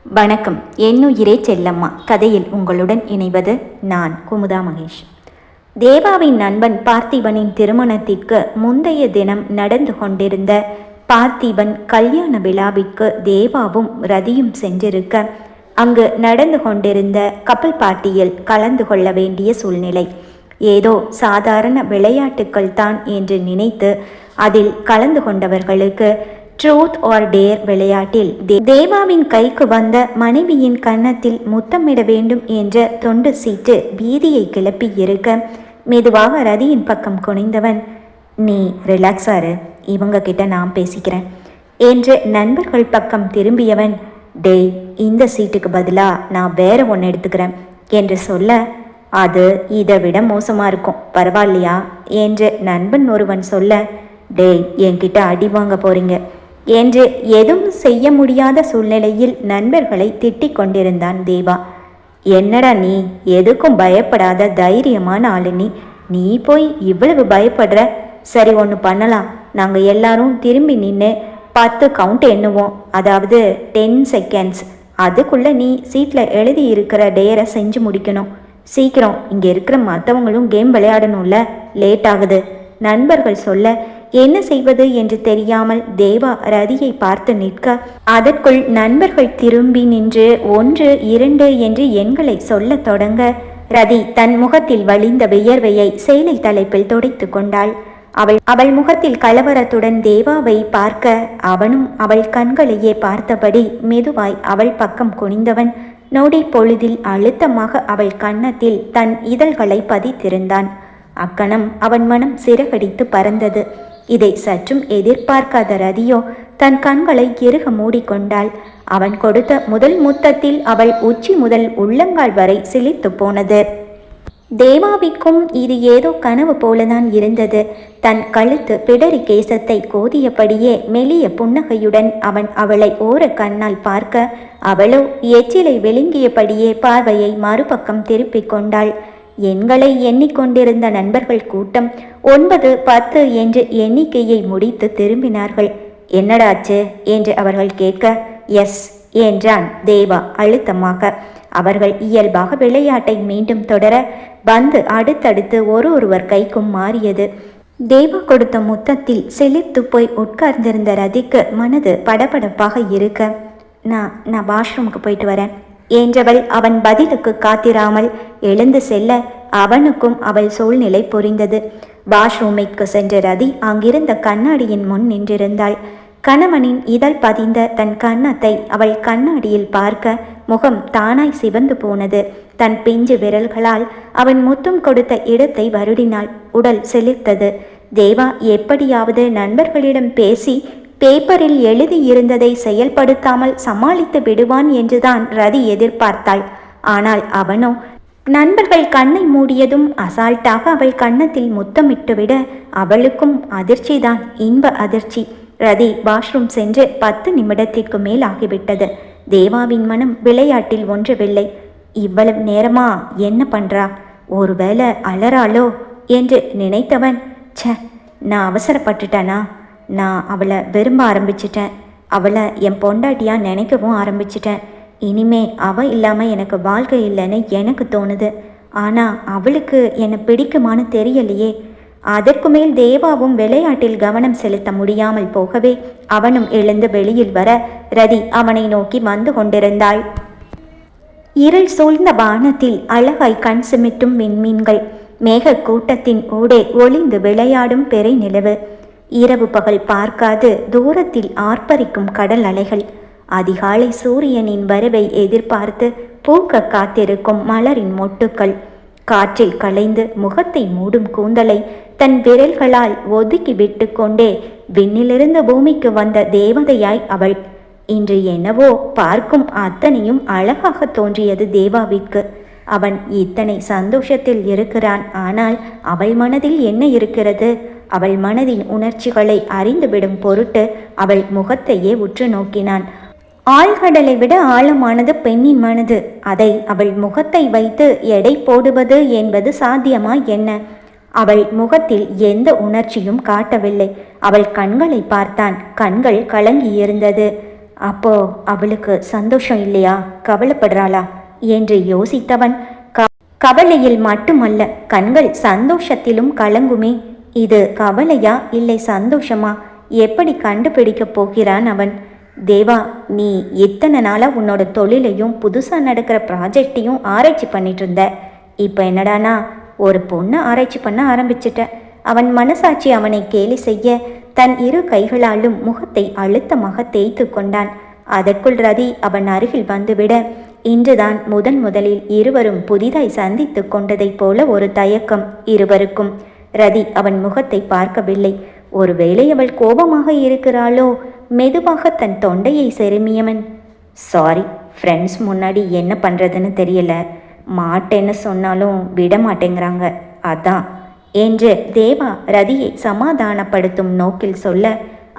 வணக்கம். என்னுயிரே செல்லம்மா கதையில் உங்களுடன் இணைவது நான் குமுதா மகேஷ். தேவாவின் நண்பன் பார்த்திபனின் திருமணத்திற்கு முந்தைய தினம் நடந்து கொண்டிருந்த பார்த்திபன் கல்யாண விழாவிற்கு தேவாவும் ரதியும் சென்றிருக்க அங்கு நடந்து கொண்டிருந்த கப்பல் பார்ட்டியில் கலந்து கொள்ள வேண்டிய சூழ்நிலை. ஏதோ சாதாரண விளையாட்டுக்கள் தான் என்று நினைத்து அதில் கலந்து கொண்டவர்களுக்கு ட்ரூத் ஆர் டேர் விளையாட்டில் தேவாவின் கைக்கு வந்த மனைவியின் கன்னத்தில் முத்தமிட வேண்டும் என்ற தொண்டு சீட்டு பீதியை கிளப்பி இருக்க மெதுவாக ரதியின் பக்கம் குனிந்தவன், நீ ரிலாக்ஸாரு, இவங்க கிட்ட நான் பேசிக்கிறேன் என்று நண்பர்கள் பக்கம் திரும்பியவன், டேய் இந்த சீட்டுக்கு பதிலாக நான் வேற ஒன்று எடுத்துக்கிறேன் என்று சொல்ல, அது இதை விட மோசமாக இருக்கும், பரவாயில்லையா என்று நண்பன் ஒருவன் சொல்ல, டேய் என்கிட்ட அடி வாங்க போறீங்க என்று எதுவும் செய்ய முடியாத சூழ்நிலையில் நண்பர்களை திட்டிக் கொண்டிருந்தான் தேவா. என்னடா நீ, எதுக்கும் பயப்படாத தைரியமான ஆளு நீ போய் இவ்வளவு பயப்படுற? சரி ஒன்று பண்ணலாம், நாங்கள் எல்லாரும் திரும்பி நின்று 10 கவுண்ட் எண்ணுவோம், அதாவது 10 செகண்ட்ஸ். அதுக்குள்ளே நீ சீட்டில் எழுதி இருக்கிற டேரை செஞ்சு முடிக்கணும். சீக்கிரம், இங்கே இருக்கிற மற்றவங்களும் கேம் விளையாடணும்ல, லேட் ஆகுது நண்பர்கள் சொல்ல என்ன செய்வது என்று தெரியாமல் தேவா ரதியை பார்த்து நிற்க அதற்குள் நண்பர்கள் திரும்பி நின்று 1, 2 என்று எண்களை சொல்ல தொடங்க ரதி தன் முகத்தில் வழிந்த வியர்வையை சேலை தலைப்பில் துடைத்து கொண்டாள். அவள் முகத்தில் கலவரத்துடன் தேவாவை பார்க்க அவனும் அவள் கண்களையே பார்த்தபடி மெதுவாய் அவள் பக்கம் குனிந்தவன் நொடி பொழுதில் அழுத்தமாக அவள் கன்னத்தில் தன் இதழ்களை பதித்திருந்தான். அக்கணம் அவன் மனம் சிறகடித்து பறந்தது. இதை சற்றும் எதிர்பார்க்காத ரதியோ தன் கண்களை இறுக மூடிக்கொண்டாள். அவன் கொடுத்த முதல் முத்தத்தில் அவள் உச்சி முதல் உள்ளங்கால் வரை சிலிர்த்து போனது. தேவாவிற்கும் இது ஏதோ கனவு போலதான் இருந்தது. தன் கழுத்து பிடரி கேசத்தை கோதியபடியே மெலிய புன்னகையுடன் அவன் அவளை ஓர கண்ணால் பார்க்க அவளோ எச்சிலை விழுங்கியபடியே பார்வையை மறுபக்கம் திருப்பிக் கொண்டாள். எண்களை எண்ணிக்கொண்டிருந்த நண்பர்கள் கூட்டம் 9, 10 என்று எண்ணிக்கையை முடித்து திரும்பினார்கள். என்னடாச்சு என்று அவர்கள் கேட்க, எஸ் என்றான் தேவா அழுத்தமாக. அவர்கள் இயல்பாக விளையாட்டை மீண்டும் தொடர பந்து அடுத்தடுத்து ஒருவர் கைக்கும் மாறியது. தேவா கொடுத்த முத்தத்தில் சிலிர்த்து போய் உட்கார்ந்திருந்த ரதிக்கு மனது படபடப்பாக இருக்க, நான் வாஷ்ரூமுக்கு போயிட்டு வரேன் என்றவள் அவன் பதிலுக்கு காத்திராமல் எழுந்து செல்ல அவனுக்கும் அவள் சூழ்நிலை புரிந்தது. வாஷ்ரூமிற்கு சென்ற ரதி அங்கிருந்த கண்ணாடியின் முன் நின்றிருந்தாள். கணவனின் இதழ் பதிந்த தன் கன்னத்தை அவள் கண்ணாடியில் பார்க்க முகம் தானாய் சிவந்து போனது. தன் பிஞ்சு விரல்களால் அவன் முத்தம் கொடுத்த இடத்தை வருடினாள். உடல் செலுத்தது. தேவா எப்படியாவது நண்பர்களிடம் பேசி பேப்பரில் எழுதியிருந்ததை செயல்படுத்தாமல் சமாளித்து விடுவான் என்றுதான் ரதி எதிர்பார்த்தாள். ஆனால் அவனோ நண்பர்கள் கண்ணை மூடியதும் அசால்ட்டாக அவள் கன்னத்தில் முத்தமிட்டுவிட அவளுக்கும் அதிர்ச்சிதான், இன்ப அதிர்ச்சி. ரதி வாஷ்ரூம் சென்று 10 நிமிடத்திற்கு மேல் ஆகிவிட்டது. தேவாவின் மனம் விளையாட்டில் ஒன்றவில்லை. இவ்வளவு நேரமா என்ன பண்றா, ஒருவேளை அலறாளோ என்று நினைத்தவன், நான் அவசரப்பட்டுட்டேனா, நான் அவளை விரும்ப ஆரம்பிச்சிட்டேன், அவளை என் பொண்டாட்டியா நினைக்கவும் ஆரம்பிச்சிட்டேன். இனிமே அவள் இல்லாமல் எனக்கு வாழ்க்கை இல்லைன்னு எனக்கு தோணுது. ஆனால் அவளுக்கு என்னை பிடிக்குமான்னு தெரியலையே. அதற்கு மேல் தேவாவும் விளையாட்டில் கவனம் செலுத்த முடியாமல் போகவே அவனும் எழுந்து வெளியில் வர ரதி அவனை நோக்கி வந்து கொண்டிருந்தாள். இருள் சூழ்ந்த வானத்தில் அழகாய் கண் சிமிட்டும் விண்மீன்கள், மேக கூட்டத்தின் ஊடே ஒளிந்து விளையாடும் பெரை நிலவு, இரவு பகல் பார்க்காது தூரத்தில் ஆர்ப்பரிக்கும் கடல் அலைகள், அதிகாலை சூரியனின் வரவை எதிர்பார்த்து பூக்க காத்திருக்கும் மலரின் மொட்டுக்கள், காற்றில் கலைந்து முகத்தை மூடும் கூந்தலை தன் விரல்களால் ஒதுக்கி விட்டு கொண்டே விண்ணிலிருந்து பூமிக்கு வந்த தேவதையாய் அவள். இன்று என்னவோ பார்க்கும் அத்தனையும் அழகாக தோன்றியது தேவாவிற்கு. அவன் இத்தனை சந்தோஷத்தில் இருக்கிறான். ஆனால் அவள் மனதில் என்ன இருக்கிறது? அவள் மனதின் உணர்ச்சிகளை அறிந்துவிடும் பொருட்டு அவள் முகத்தையே உற்று நோக்கினான். ஆழ்கடலை விட ஆழமானது பெண்ணின் மனது. அதை அவள் முகத்தை வைத்து எடை போடுவது என்பது சாத்தியமா என்ன? அவள் முகத்தில் எந்த உணர்ச்சியும் காட்டவில்லை. அவள் கண்களை பார்த்தான். கண்கள் கலங்கியிருந்தது. அப்போ அவளுக்கு சந்தோஷம் இல்லையா, கவலைப்படுறாளா என்று யோசித்தவன் கவலையில் மட்டுமல்ல, கண்கள் சந்தோஷத்திலும் கலங்குமே. இது கவலையா இல்லை சந்தோஷமா, எப்படி கண்டுபிடிக்கப் போகிறான் அவன். தேவா, நீ இத்தனை நாளாக உன்னோட தொழிலையும் புதுசாக நடக்கிற ப்ராஜெக்டையும் ஆராய்ச்சி பண்ணிட்டு இருந்த. இப்போ என்னடானா ஒரு பொண்ணை ஆராய்ச்சி பண்ண ஆரம்பிச்சிட்ட. அவன் மனசாட்சி அவனை கேலி செய்ய தன் இரு கைகளாலும் முகத்தை அழுத்தமாக தேய்த்து கொண்டான். அதற்குள் ரதி அவன் அருகில் வந்துவிட இன்றுதான் முதலில் இருவரும் புதிதாய் சந்தித்து கொண்டதைப் போல ஒரு தயக்கம் இருவருக்கும். ரதி அவன் முகத்தை பார்க்கவில்லை. ஒருவேளை அவள் கோபமாக இருக்கிறாளோ? மெதுவாக தன் தொண்டையை செருமியவன், சாரி, ஃப்ரெண்ட்ஸ் முன்னாடி என்ன பண்ணுறதுன்னு தெரியல, மாட்டேன்னு சொன்னாலும் விட மாட்டேங்கிறாங்க, அதான் என்று தேவா ரதியை சமாதானப்படுத்தும் நோக்கில் சொல்ல,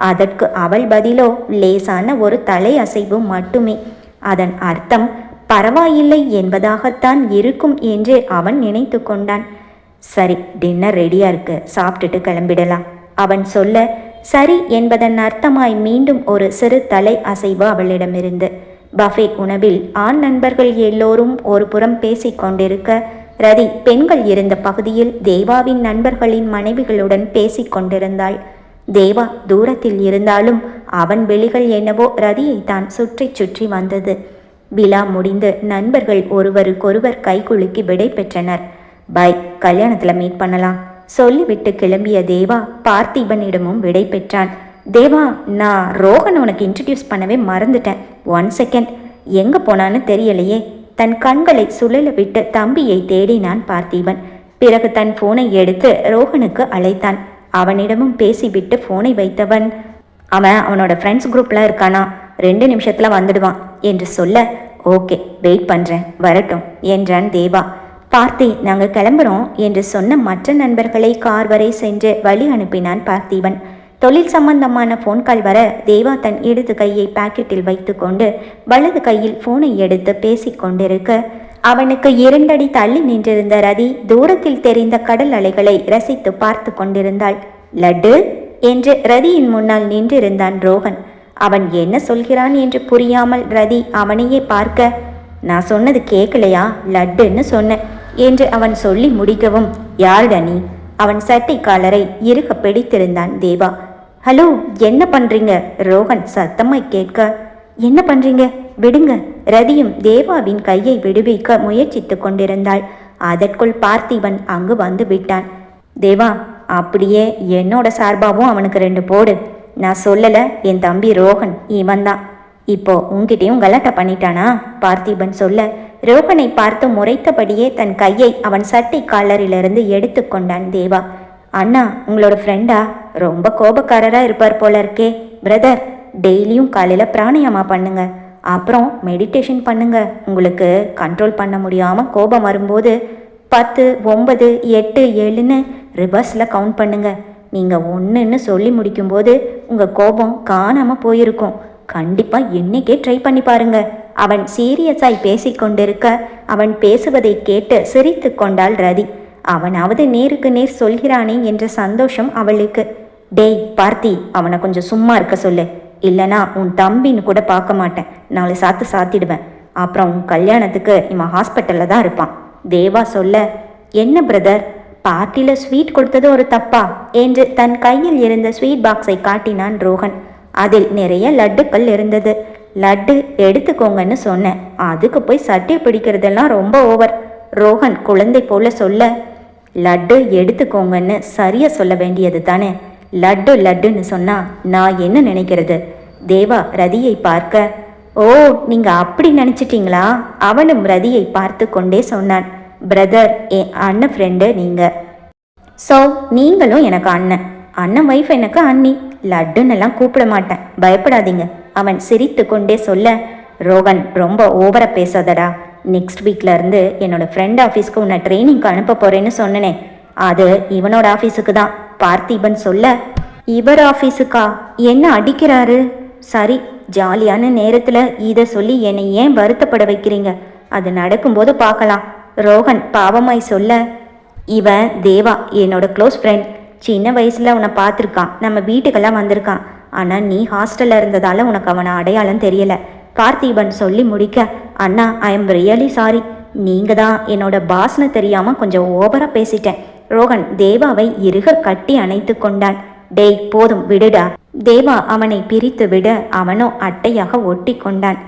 அதற்கு அவள் பதிலோ லேசான ஒரு தலை அசைவு மட்டுமே. அதன் அர்த்தம் பரவாயில்லை என்பதாகத்தான் இருக்கும் என்று அவன் நினைத்து கொண்டான். சரி, டின்னர் ரெடியா இருக்கு, சாப்பிட்டுட்டு கிளம்பிடலாம் அவன் சொல்ல, சரி என்பதன் அர்த்தமாய் மீண்டும் ஒரு சிறு தலை அசைவு அவளிடமிருந்து. பஃபே உணவில் ஆண் நண்பர்கள் எல்லோரும் ஒரு புறம் பேசிக் கொண்டிருக்க, ரதி பெண்கள் இருந்த பகுதியில் தேவாவின் நண்பர்களின் மனைவிகளுடன் பேசிக் கொண்டிருந்தாள். தேவா தூரத்தில் இருந்தாலும் அவன் வெளிகள் என்னவோ ரதியை தான் சுற்றி சுற்றி வந்தது. விழா முடிந்து நண்பர்கள் ஒருவருக்கொருவர் கைகுலுக்கி விடை பெற்றனர். பை, கல்யாணத்தில் மீட் பண்ணலாம் சொல்லிவிட்டு கிளம்பிய தேவா பார்த்திபனிடமும் விடை பெற்றான். தேவா, நான் ரோஹன் உனக்கு இன்ட்ரடியூஸ் பண்ணவே மறந்துட்டேன், 1 செகண்ட், எங்கே போனான்னு தெரியலையே. தன் கண்களை சுழல விட்டு தம்பியை தேடினான் பார்த்திபன். பிறகு தன் போனை எடுத்து ரோஹனுக்கு அழைத்தான். அவனிடமும் பேசிவிட்டு போனை வைத்தவன், அவன் அவனோட ஃப்ரெண்ட்ஸ் குரூப்ல இருக்கானா, 2 நிமிஷத்துல வந்துடுவான் என்று சொல்ல, ஓகே வெயிட் பண்ணுறேன், வரட்டும் என்றான் தேவா. பார்த்தி, நாங்கள் கிளம்புறோம் என்று சொன்ன மற்ற நண்பர்களை கார் வரை சென்று வழி அனுப்பினான் பார்த்திபன். தொழில் சம்பந்தமான ஃபோன் கால் வர தேவா தன் இடது கையை பாக்கெட்டில் வைத்து கொண்டு வலது கையில் ஃபோனை எடுத்து பேசி கொண்டிருக்க, அவனுக்கு 2 அடி தள்ளி நின்றிருந்த ரதி தூரத்தில் தெரிந்த கடல் அலைகளை ரசித்து பார்த்து கொண்டிருந்தாள். லட்டு என்று ரதியின் முன்னால் நின்றிருந்தான் ரோஹன். அவன் என்ன சொல்கிறான் என்று புரியாமல் ரதி அவனையே பார்க்க, நான் சொன்னது கேட்கலையா, லட்டுன்னு சொன்னேன் என்று அவன் சொல்லி முடிக்கவும், யாருடா நீ? அவன் சட்டை காலரை இறுக பிடித்திருந்தான் தேவா. ஹலோ, என்ன பண்றீங்க? ரோஹன் சத்தமாய் கேட்க, என்ன பண்றீங்க, விடுங்க. ரதியும் தேவாவின் கையை விடுவிக்க முயற்சித்து கொண்டிருந்தாள். அதற்குள் பார்த்திபன் அங்கு வந்து விட்டான். தேவா, அப்படியே என்னோட சார்பாவும் அவனுக்கு 2 போடு. நான் சொல்லல, என் தம்பி ரோஹன் இவன் தான். இப்போ உன்கிட்டையும் கலாட்டா பண்ணிட்டானா? பார்த்திபன் சொல்ல, ரோஹனை பார்த்து முறைத்தபடியே தன் கையை அவன் சட்டை காலரிலிருந்து எடுத்து கொண்டான் தேவா. அண்ணா, உங்களோட ஃப்ரெண்டா? ரொம்ப கோபக்காரராக இருப்பார் போல இருக்கே. பிரதர், டெய்லியும் காலையில் பிராணாயாமா பண்ணுங்க, அப்புறம் மெடிடேஷன் பண்ணுங்க. உங்களுக்கு கண்ட்ரோல் பண்ண முடியாமல் கோபம் வரும்போது 10, 9, 8, 7ன்னு ரிவர்ஸில் கவுண்ட் பண்ணுங்க. நீங்கள் 1ன்னு சொல்லி முடிக்கும்போது உங்கள் கோபம் காணாமல் போயிருக்கும். கண்டிப்பாக என்னைக்கே ட்ரை பண்ணி பாருங்க. அவன் சீரியஸாய் பேசிக்கொண்டிருக்க அவன் பேசுவதை கேட்டு சிரித்து கொண்டாள் ரதி. அவனாவது நேருக்கு நேர் சொல்கிறானே என்ற சந்தோஷம் அவளுக்கு. டேய் பார்த்தி, அவனை கொஞ்சம் சும்மா இருக்க சொல்லு, இல்லைனா உன் தம்பின்னு கூட பார்க்க மாட்டேன், 4 சாத்து சாத்திடுவேன். அப்புறம் உன் கல்யாணத்துக்கு இவன் ஹாஸ்பிட்டலில் தான் இருப்பான் தேவா சொல்ல, என்ன பிரதர், பார்ட்டியில் ஸ்வீட் கொடுத்தது ஒரு தப்பா என்று தன் கையில் இருந்த ஸ்வீட் பாக்ஸை காட்டினான் ரோஹன். அதில் நிறைய லட்டுக்கள் இருந்தது. லட்டு எடுத்துக்கோங்கன்னு சொன்னேன், அதுக்கு போய் சட்டை பிடிக்கிறதெல்லாம் ரொம்ப ஓவர். ரோஹன் குழந்தை போல சொல்ல, லட்டு எடுத்துக்கோங்கன்னு சரியா சொல்ல வேண்டியது தானே, லட்டு லட்டுன்னு சொன்னா நான் என்ன நினைக்கிறது? தேவா ரதியை பார்க்க, ஓ நீங்க அப்படி நினைச்சிட்டீங்களா? அவனும் ரதியை பார்த்து கொண்டே சொன்னான், பிரதர், என் அண்ணன் ஃப்ரெண்டு நீங்க, ஸோ நீங்களும் எனக்கு அண்ணன், அண்ணன் ஒய்ஃப் எனக்கு அண்ணி, லட்டுன்னெல்லாம் கூப்பிட மாட்டேன், பயப்படாதீங்க அவன் சிரித்து கொண்டே சொல்ல, ரோஹன் ரொம்ப ஓவரா பேசாதடா, நெக்ஸ்ட் வீக்ல இருந்து என்னோட ஃப்ரெண்ட் ஆஃபீஸ்க்கு உன்னை ட்ரைனிங்க்கு அனுப்ப போறேன்னு சொன்னனே, அது இவனோட ஆஃபீஸுக்கு தான் பார்த்திபன் சொல்ல, இவர் ஆஃபீஸுக்கா? என்ன அடிக்கிறாரு? சரி, ஜாலியான நேரத்தில் இதை சொல்லி என்னை ஏன் வருத்தப்பட வைக்கிறீங்க? அது நடக்கும்போது பார்க்கலாம் ரோஹன் பாவமாய் சொல்ல, இவன் தேவா என்னோட க்ளோஸ் ஃப்ரெண்ட், சின்ன வயசில் உன்னை பார்த்துருக்கான், நம்ம வீட்டுக்கெல்லாம் வந்திருக்கான், ஆனால் நீ ஹாஸ்டலில் இருந்ததால் உனக்கு அவனை அடையாளம் தெரியல. பார்த்திபன் சொல்லி முடிக்க, அண்ணா ஐ எம் ரியலி சாரி, நீங்கள் தான் என்னோட பாஸ்னு தெரியாமல் கொஞ்சம் ஓவராக பேசிட்டேன். ரோஹன் தேவாவை இறுக கட்டி அணைத்து கொண்டான். டேய் போதும் விடுடா. தேவா அவனை பிரித்து விட அவனோ அட்டையாக ஒட்டி கொண்டான்.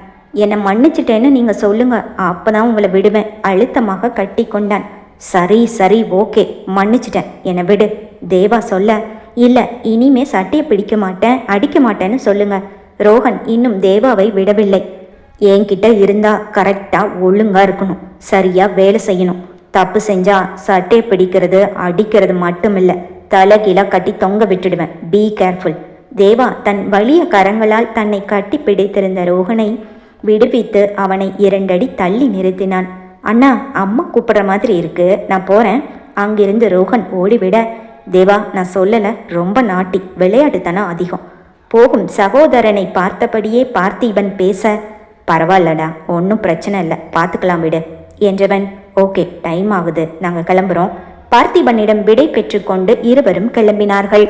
என்னை மன்னிச்சிட்டேன்னு நீங்கள் சொல்லுங்க, அப்போதான் உங்களை விடுவேன். அழுத்தமாக கட்டி கொண்டான். சரி சரி ஓகே மன்னிச்சிட்டேன், என்னை விடு. தேவா சொல்ல, இல்லை இனிமே சட்டையை பிடிக்க மாட்டேன் அடிக்க மாட்டேன்னு சொல்லுங்க. ரோஹன் இன்னும் தேவாவை விடவில்லை. என்கிட்ட இருந்தா கரெக்டாக ஒழுங்காக இருக்கணும், சரியாக வேலை செய்யணும். தப்பு செஞ்சா சட்டையை பிடிக்கிறது அடிக்கிறது மட்டும் இல்லை, தலைகீழாக கட்டி தொங்க விட்டுடுவேன். Be careful. தேவா தன் வலிய கரங்களால் தன்னை கட்டி பிடித்திருந்த ரோஹனை விடுவித்து அவனை 2 அடி தள்ளி நிறுத்தினான். அண்ணா அம்மா கூப்பிடுற மாதிரி இருக்கு, நான் போகிறேன். அங்கிருந்து ரோஹன் ஓடிவிட, தேவா நான் சொல்லலை, ரொம்ப நாட்டி, விளையாட்டுத்தனம் அதிகம். போகும் சகோதரனை பார்த்தபடியே பார்த்திபன் பேச, பரவாயில்லடா ஒன்றும் பிரச்சனை இல்லை, பார்த்துக்கலாம் விடு என்றவன். ஓகே டைம் ஆகுது, நாங்கள் கிளம்புறோம். பார்த்திபனிடம் விடை பெற்றுக்கொண்டு இருவரும் கிளம்பினார்கள்.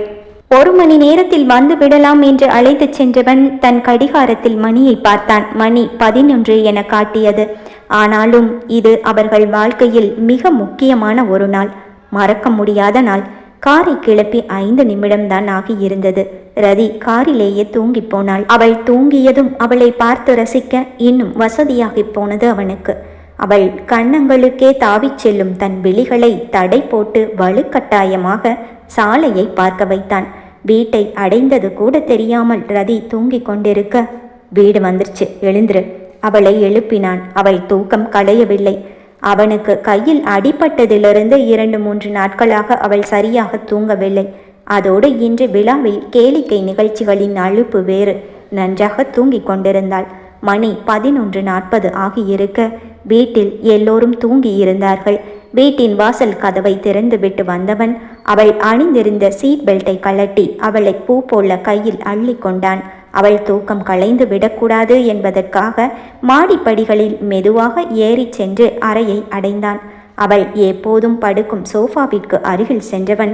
1 மணி நேரத்தில் வந்து விடலாம் என்று அழைத்து சென்றவன் தன் கடிகாரத்தில் மணியை பார்த்தான். மணி 11 என காட்டியது. ஆனாலும் இது அவர்கள் வாழ்க்கையில் மிக முக்கியமான ஒரு நாள், மறக்க முடியாத நாள். காரை கிளப்பி 5 நிமிடம்தான் ஆகியிருந்தது. ரதி காரிலேயே தூங்கி போனாள். அவள் தூங்கியதும் அவளை பார்த்து ரசிக்க இன்னும் வசதியாகி போனது அவனுக்கு. அவள் கன்னங்களுக்கே தாவிச் செல்லும் தன் விழிகளை தடை போட்டு வலுக்கட்டாயமாக சாலையை பார்க்க வைத்தான். வீட்டை அடைந்தது கூட தெரியாமல் ரதி தூங்கிக் கொண்டிருக்க, வீடு வந்துருச்சு எழுந்துரு. அவளை எழுப்பினான். அவள் தூக்கம் களையவில்லை. அவனுக்கு கையில் அடிபட்டதிலிருந்து 2-3 நாட்களாக அவள் சரியாக தூங்கவில்லை. அதோடு இன்று விழாவில் கேளிக்கை நிகழ்ச்சிகளின் அலுப்பு வேறு. நன்றாக தூங்கிக் கொண்டிருந்தாள். மணி 11:40 ஆகியிருக்க வீட்டில் எல்லோரும் தூங்கி இருந்தார்கள். வீட்டின் வாசல் கதவை திறந்துவிட்டு வந்தவன் அவள் அணிந்திருந்த சீட் பெல்ட்டை கழட்டி அவளை பூ போல கையில் அள்ளி கொண்டான். அவள் தூக்கம் களைந்து விடக்கூடாது என்பதற்காக மாடிப்படிகளில் மெதுவாக ஏறி சென்று அறையை அடைந்தான். அவள் எப்போதும் படுக்கும் சோஃபாவிற்கு அருகில் சென்றவன்,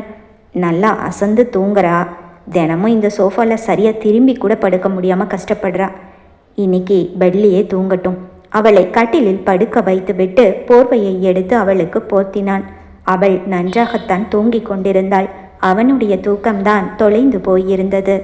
நல்லா அசந்து தூங்குறா, தினமும் இந்த சோஃபாவில் சரியாக திரும்பி கூட படுக்க முடியாமல் கஷ்டப்படுறா, இன்னைக்கு பெட்லேயே தூங்கட்டும். அவளை கட்டிலில் படுக்க வைத்துவிட்டு போர்வையை எடுத்து அவளுக்கு போர்த்தினான். அவள் நன்றாகத்தான் தூங்கிக் கொண்டிருந்தாள். அவனுடைய தூக்கம்தான் தொலைந்து போயிருந்தது.